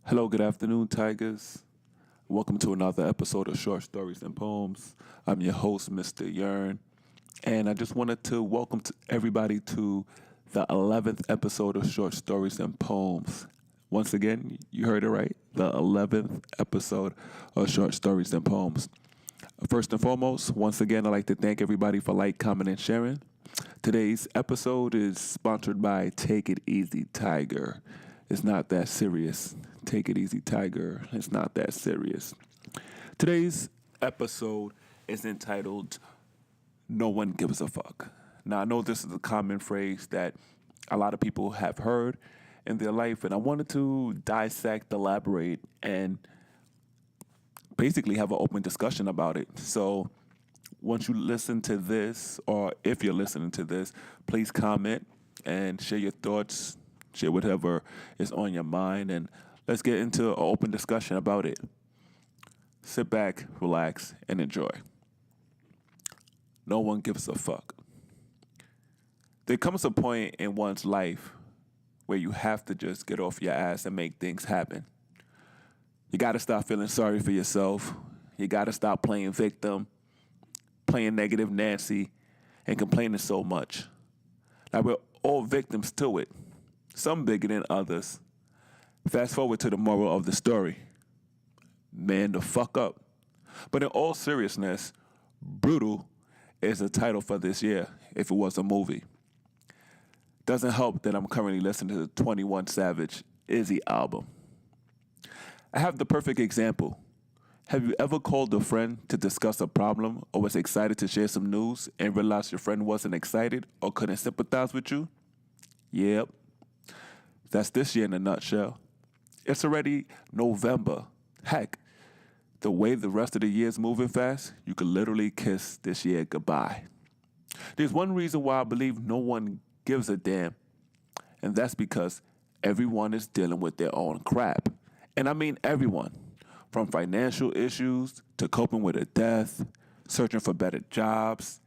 Hello, good afternoon, Tigers. Welcome to another episode of Short Stories and Poems. I'm your host, Mr. Yearn, and I just wanted to welcome everybody to the 11th episode of Short Stories and Poems. Once again, you heard it right, the 11th episode of Short Stories and Poems. First and foremost, once again, I'd like to thank everybody for commenting, and sharing. Today's episode is sponsored by Take It Easy Tiger. It's not that serious. Take it easy, Tiger. It's not that serious. Today's episode is entitled No One Gives a Fuck. Now, I know this is a common phrase that a lot of people have heard in their life, and I wanted to dissect, elaborate, and basically have an open discussion about it. So, once you listen to this, or if you're listening to this, please comment and share your thoughts, share whatever is on your mind, and let's get into an open discussion about it. Sit back, relax, and enjoy. No one gives a fuck. There comes a point in one's life where you have to just get off your ass and make things happen. You gotta stop feeling sorry for yourself. You gotta stop playing victim, playing negative Nancy, and complaining so much. Now, we're all victims to it, some bigger than others. Fast forward to the moral of the story. Man the fuck up. But in all seriousness, Brutal is the title for this year if it was a movie. Doesn't help that I'm currently listening to the 21 Savage Izzy album. I have the perfect example. Have you ever called a friend to discuss a problem or was excited to share some news and realized your friend wasn't excited or couldn't sympathize with you? Yep. That's this year in a nutshell. It's already November. Heck, the way the rest of the year is moving fast, you could literally kiss this year goodbye. There's one reason why I believe no one gives a damn, and that's because everyone is dealing with their own crap. And I mean everyone, from financial issues to coping with a death, searching for better jobs,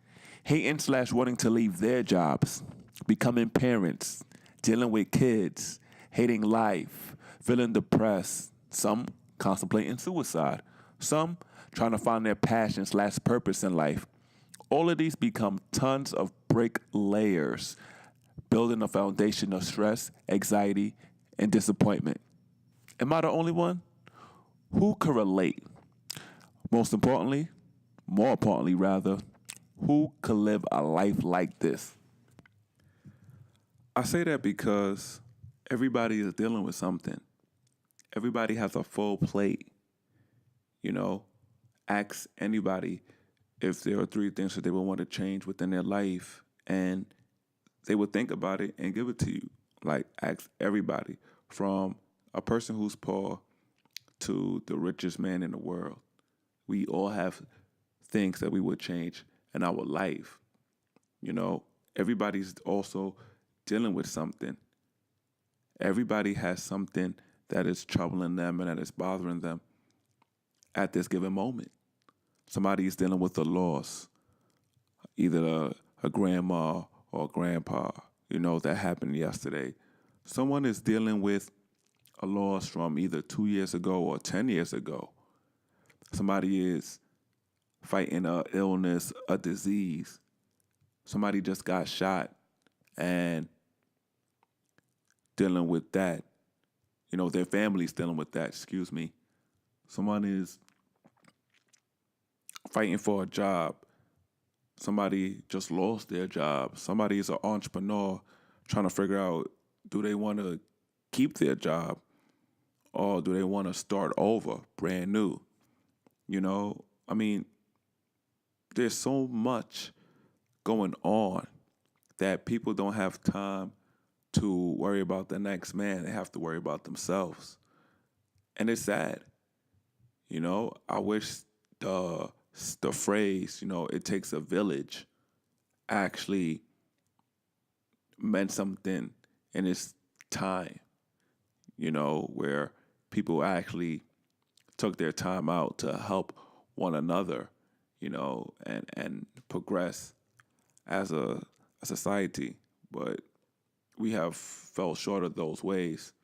hating/wanting to leave their jobs, becoming parents, dealing with kids, hating life, feeling depressed, some contemplating suicide, some trying to find their passion/purpose in life. All of these become tons of brick layers, building a foundation of stress, anxiety, and disappointment. Am I the only one? Who could relate? More importantly, who could live a life like this? I say that because everybody is dealing with something. Everybody has a full plate. Ask anybody if there are three things that they would want to change within their life, and they would think about it and give it to you. Ask everybody, from a person who's poor to the richest man in the world. We all have things that we would change in our life. Everybody's also dealing with something. Everybody has something that is troubling them and that is bothering them at this given moment. Somebody is dealing with a loss, either a grandma or a grandpa, that happened yesterday. Someone is dealing with a loss from either 2 years ago or 10 years ago. Somebody is fighting an illness, a disease. Somebody just got shot and dealing with that. Their family's dealing with that, Someone is fighting for a job. Somebody just lost their job. Somebody is an entrepreneur trying to figure out, do they want to keep their job or do they want to start over, brand new? There's so much going on that people don't have time to worry about the next man. They have to worry about themselves. And it's sad. I wish the phrase, it takes a village, actually meant something in its time, where people actually took their time out to help one another, and progress as a society. But we have fell short of those ways.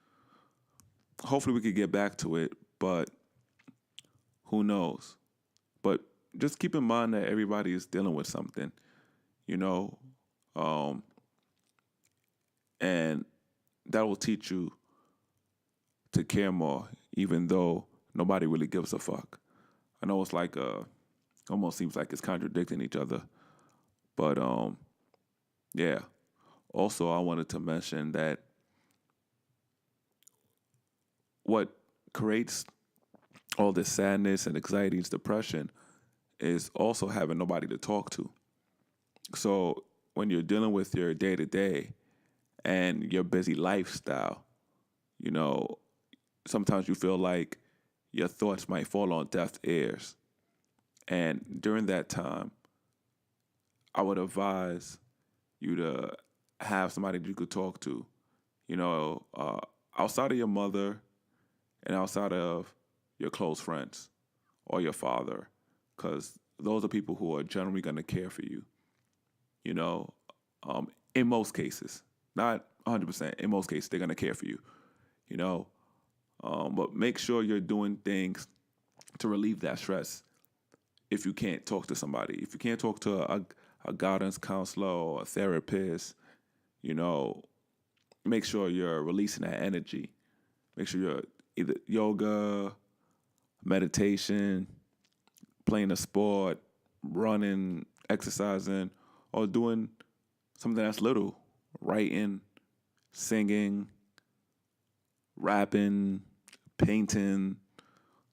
hopefully we could get back to it, but who knows? But just keep in mind that everybody is dealing with something, you know, um, and that will teach you to care more, even though nobody really gives a fuck. I know it's like almost seems like it's contradicting each other, but yeah. Also, I wanted to mention that what creates all this sadness and anxiety and depression is also having nobody to talk to. So when you're dealing with your day to day and your busy lifestyle, you know, sometimes you feel like your thoughts might fall on deaf ears. And during that time, I would advise you to have somebody that you could talk to, you know, outside of your mother and outside of your close friends or your father, because those are people who are generally going to care for you, you know, in most cases, not 100%. In most cases, they're going to care for you, you know, but make sure you're doing things to relieve that stress. If you can't talk to somebody, if you can't talk to a guidance counselor or a therapist, you know, make sure you're releasing that energy. Make sure you're either yoga, meditation, playing a sport, running, exercising, or doing something that's little, writing, singing, rapping, painting,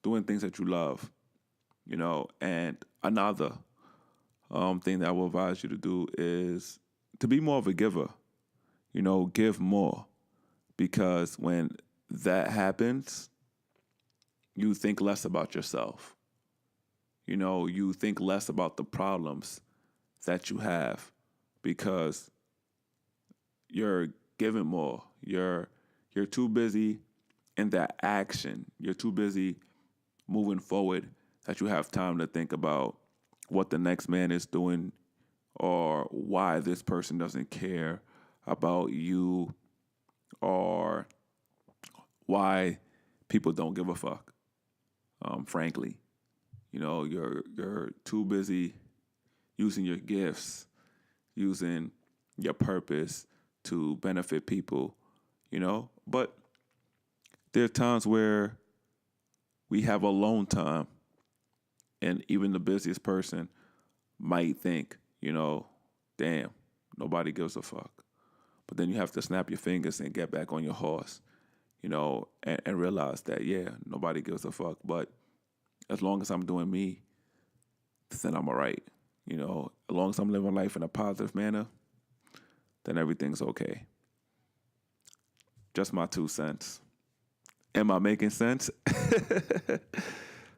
doing things that you love, you know. And another thing that I will advise you to do is to be more of a giver, you know, give more. Because when that happens, you think less about yourself. You know, you think less about the problems that you have because you're giving more. You're too busy in that action. You're too busy moving forward that you have time to think about what the next man is doing or why this person doesn't care about you or why people don't give a fuck. Frankly, you know, you're too busy using your gifts, using your purpose to benefit people, you know. But there are times where we have alone time, and even the busiest person might think, you know, damn, nobody gives a fuck. But then you have to snap your fingers and get back on your horse, you know, and realize that, yeah, nobody gives a fuck. But as long as I'm doing me, then I'm all right. You know, as long as I'm living life in a positive manner, then everything's okay. Just my 2 cents. Am I making sense?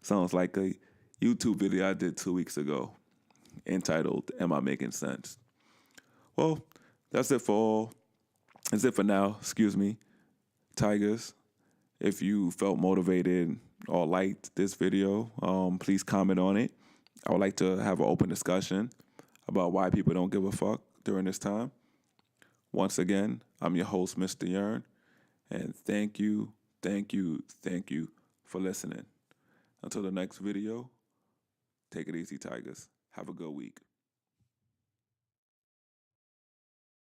Sounds like a YouTube video I did 2 weeks ago entitled, Am I Making Sense? Well, that's it for all. That's it for now. Excuse me. Tigers, if you felt motivated or liked this video, please comment on it. I would like to have an open discussion about why people don't give a fuck during this time. Once again, I'm your host, Mr. Yearn, and thank you for listening. Until the next video, take it easy, Tigers. Have a good week.